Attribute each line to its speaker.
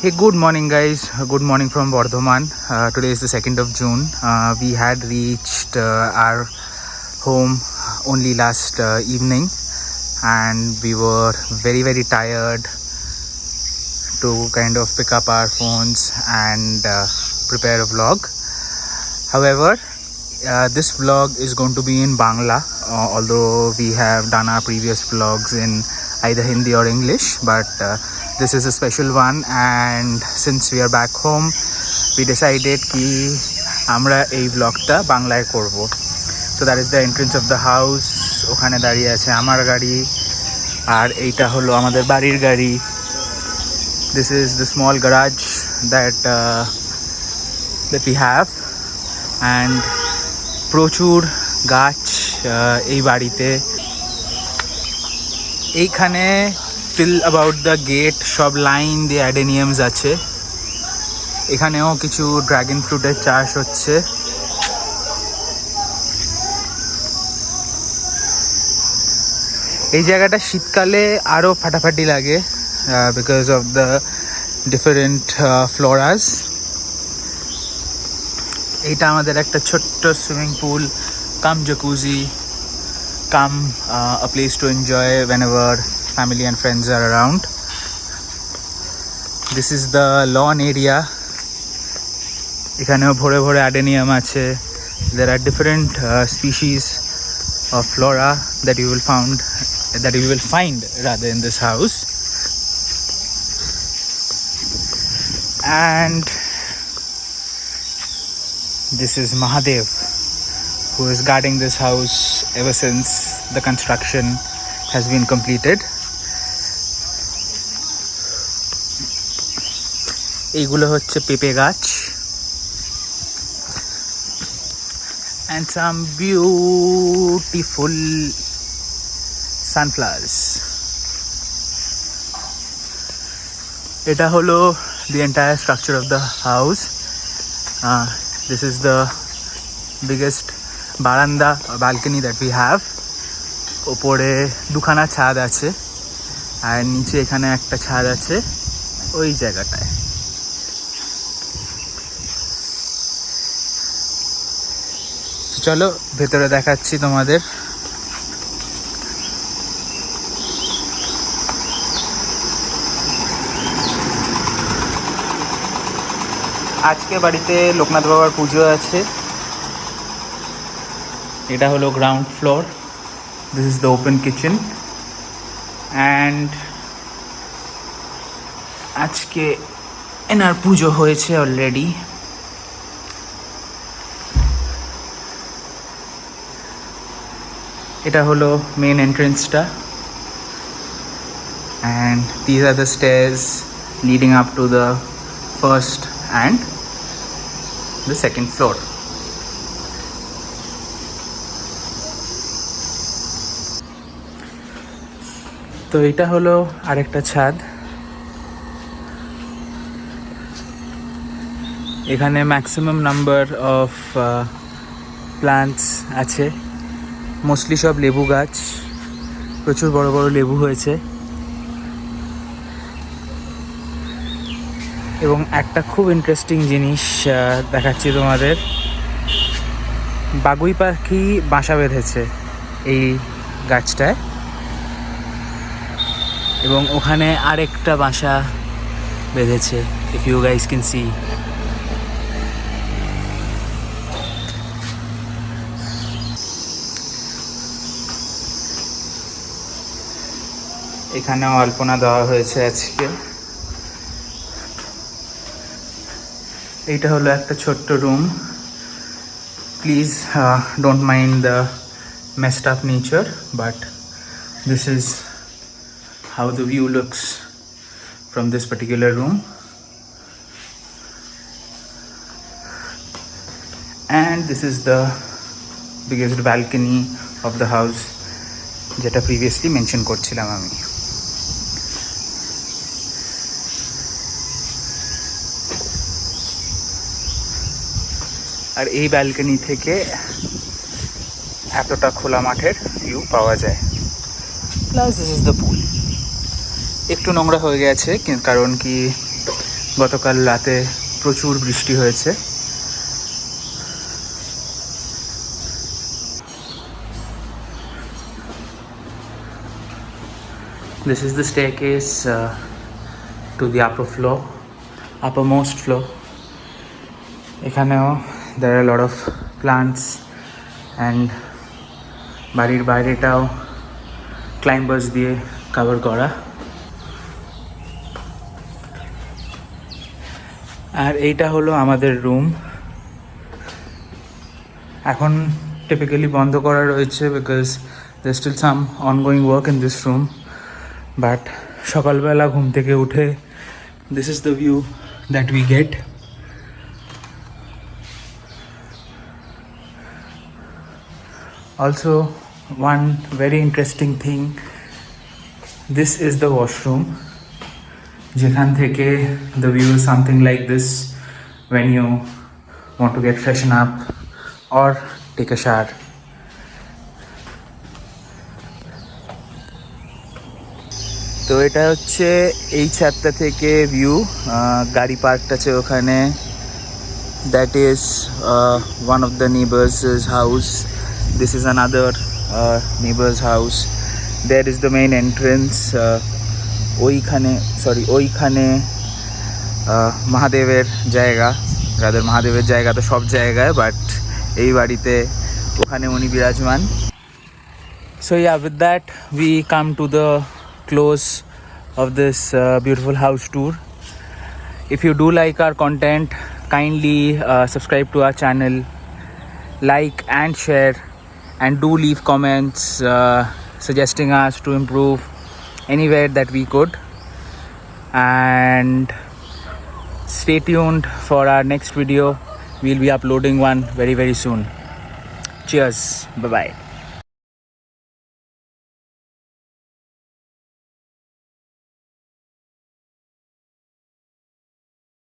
Speaker 1: Hey, good morning, guys. Good morning from Bardhaman. Today is the 2nd of June. We had reached our home only last evening, and we were very, very tired to kind of pick up our phones and prepare a vlog. However, this vlog is going to be in Bangla, although we have done our previous vlogs in either Hindi or English, but this is a special one, and since we are back home, we decided ki আমরা এই vlogটা বাংলায় করব. So that is the entrance of the house. ওখানে দাঁড়িয়ে আছে আমার গাড়ি, আর এইটা হলো আমাদের বাড়ির গাড়ি. This is the small garage that we have, and প্রচুর গাছ এই বাড়িতে. এইখানে till about the gate সব লাইন দিয়ে অ্যাডেনিয়ামস আছে. এখানেও কিছু ড্রাগন ফ্রুটের চাষ হচ্ছে. এই জায়গাটা শীতকালে আরও ফাটাফাটি লাগে because of the different floras. এইটা আমাদের একটা ছোট্ট swimming pool cum jacuzzi cum a place to enjoy whenever family and friends are around. This is the lawn area. এখানেও ভরে ভরে অ্যাডেনিয়াম আছে. There are different species of flora that you will find rather in this house. And this is Mahadev, who is guarding this house ever since the construction has been completed. এইগুলো হচ্ছে পেঁপে গাছ and some beautiful sunflowers. এটা হলো the entire structure of the house. This is the biggest baranda or balcony that we have. ওপরে দুখানা ছাদ আছে, আর নিচে এখানে একটা ছাদ আছে ওই জায়গাটায়. চলো ভেতরে দেখাচ্ছি তোমাদের. আজকে বাড়িতে লোকনাথ বাবার পুজো আছে. এটা হলো ground floor. This is the open kitchen, and আজকে এনার পুজো হয়েছে অলরেডি. এটা হলো main এন্ট্রেন্সটা, and these are the stairs leading up to the first and the second floor. তো এটা হলো আরেকটা ছাদ. এখানে ম্যাক্সিমাম নাম্বার অফ প্লান্টস আছে, মোস্টলি সব লেবু গাছ. প্রচুর বড় বড় লেবু হয়েছে. এবং একটা খুব ইন্টারেস্টিং জিনিস দেখাচ্ছি তোমাদের. বাগুই পাখি বাসা বেঁধেছে এই গাছটায়, এবং ওখানে আরেকটা বাসা বেঁধেছে. If you guys can see. এখানেও আলপনা দেওয়া হয়েছে আজকে. এইটা হলো একটা ছোট্ট room. Please don't mind the messed up nature, but this is how the view looks from this particular room. And this is the biggest balcony of the house যেটা previously mention করছিলাম আমি. আর এই ব্যালকনি থেকে এতটা খোলা মাঠের view পাওয়া যায়. Plus this is the pool. একটু নোংরা হয়ে গেছে কারণ কি গতকাল রাতে প্রচুর বৃষ্টি হয়েছে। This is the staircase to the uppermost floor. এখানেও there are a lot of plants and বাড়ির বাইরেটাও ক্লাইম্বার্স দিয়ে কভার করা। আর এইটা হলো আমাদের রুম। এখন টিপিক্যালি বন্ধ করা রয়েছে because there is still some ongoing work in this room. But সকালবেলা ঘুম থেকে উঠে this is the view that we get. Also, one very interesting thing, this is the washroom. যেখান থেকে the view is something like this when you want to get freshen up or take a shower. তো এটা হচ্ছে এই ছাদটা থেকে view. গাড়ি park আছে ওখানে। That is one of the neighbors' house. This is another neighbor's house. There is the main entrance. ওইখানে মহাদেবের জায়গা। রাদের মহাদেবের জায়গা তো সব জায়গায়, বাট এই বাড়িতে ওখানে উনি বিরাজমান। So yeah, with that we come to the close of this beautiful house tour. If you do like our content, kindly subscribe to our channel, like and share, and do leave comments suggesting us to improve anywhere that we could. And stay tuned for our next video. We'll be uploading one very soon. Cheers. Bye bye.